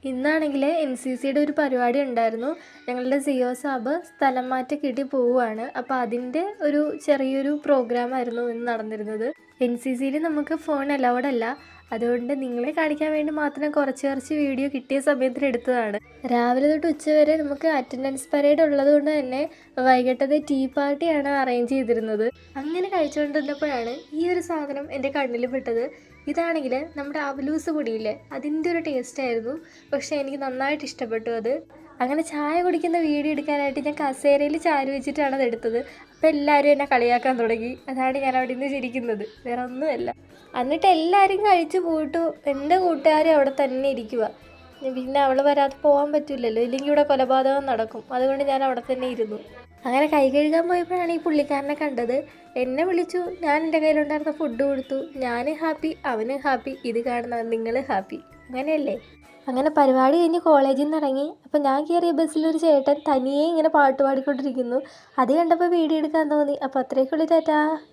ഇന്നാണെങ്കിൽ NCCയുടെ ഒരു പരിപാടി ഉണ്ടായിരുന്നു. ഞങ്ങളുടെ സിഒ സാബ് സ്ഥലം മാറ്റം കിട്ടി പോവുകയാണ്. അപ്പോൾ അതിൻ്റെ ഒരു ചെറിയൊരു പ്രോഗ്രാമായിരുന്നു ഇന്ന് നടന്നിരുന്നത്. NCCയിൽ നമുക്ക് ഫോൺ അലൗഡ് അല്ല. അതുകൊണ്ട് നിങ്ങളെ കാണിക്കാൻ വേണ്ടി മാത്രം കുറച്ച് വീഡിയോ കിട്ടിയ സമയത്തിന് എടുത്തതാണ്. രാവിലെ തൊട്ട് ഉച്ചവരെ നമുക്ക് അറ്റൻഡൻസ് പരേഡ് ഉള്ളത് കൊണ്ട് തന്നെ വൈകിട്ടത്തെ ടീ പാർട്ടിയാണ് അറേഞ്ച് ചെയ്തിരുന്നത്. അങ്ങനെ കഴിച്ചുകൊണ്ടിരുന്നപ്പോഴാണ് ഈ ഒരു സാധനം എൻ്റെ കണ്ണിൽ പെട്ടത്. ഇതാണെങ്കിൽ നമ്മുടെ അവലൂസ് പൊടിയില്ലേ, അതിൻ്റെ ഒരു ടേസ്റ്റ് ആയിരുന്നു. പക്ഷേ എനിക്ക് നന്നായിട്ട് ഇഷ്ടപ്പെട്ടു അത്. അങ്ങനെ ചായ കുടിക്കുന്ന വീഡിയോ എടുക്കാനായിട്ട് ഞാൻ കസേരയിൽ ചാരി വെച്ചിട്ടാണ് അത് എടുത്തത്. അപ്പോൾ എല്ലാവരും എന്നെ കളിയാക്കാൻ തുടങ്ങി. അതാണ് ഞാൻ അവിടെ നിന്ന് ചിരിക്കുന്നത്, വേറെ ഒന്നുമല്ല. എന്നിട്ട് എല്ലാവരും കഴിച്ചു പോയിട്ടു എൻ്റെ കൂട്ടുകാരും അവിടെ തന്നെ ഇരിക്കുക. പിന്നെ അവൾ വരാതെ പോകാൻ പറ്റില്ലല്ലോ, ഇല്ലെങ്കിൽ ഇവിടെ കൊലപാതകം നടക്കും. അതുകൊണ്ട് ഞാൻ അവിടെ തന്നെ ഇരുന്നു. അങ്ങനെ കൈ കഴുകാൻ പോയപ്പോഴാണ് ഈ പുള്ളിക്കാരനെ കണ്ടത്. എന്നെ വിളിച്ചു, ഞാൻ എൻ്റെ കയ്യിലുണ്ടായിരുന്ന ഫുഡ് കൊടുത്തു. ഞാൻ ഹാപ്പി, അവന് ഹാപ്പി, ഇത് കാണുന്ന നിങ്ങൾ ഹാപ്പി, അങ്ങനെയല്ലേ? അങ്ങനെ പരിപാടി കഴിഞ്ഞ് കോളേജിൽ നിന്ന് ഇറങ്ങി. അപ്പോൾ ഞാൻ കയറിയ ബസ്സിലൊരു ചേട്ടൻ തനിയെ ഇങ്ങനെ പാട്ട് പാടിക്കൊണ്ടിരിക്കുന്നു. അത് കണ്ടപ്പോൾ വീഡിയോ എടുക്കാൻ തോന്നി. അപ്പോൾ അത്രയൊക്കെയുള്ളൂ. ടാറ്റാ.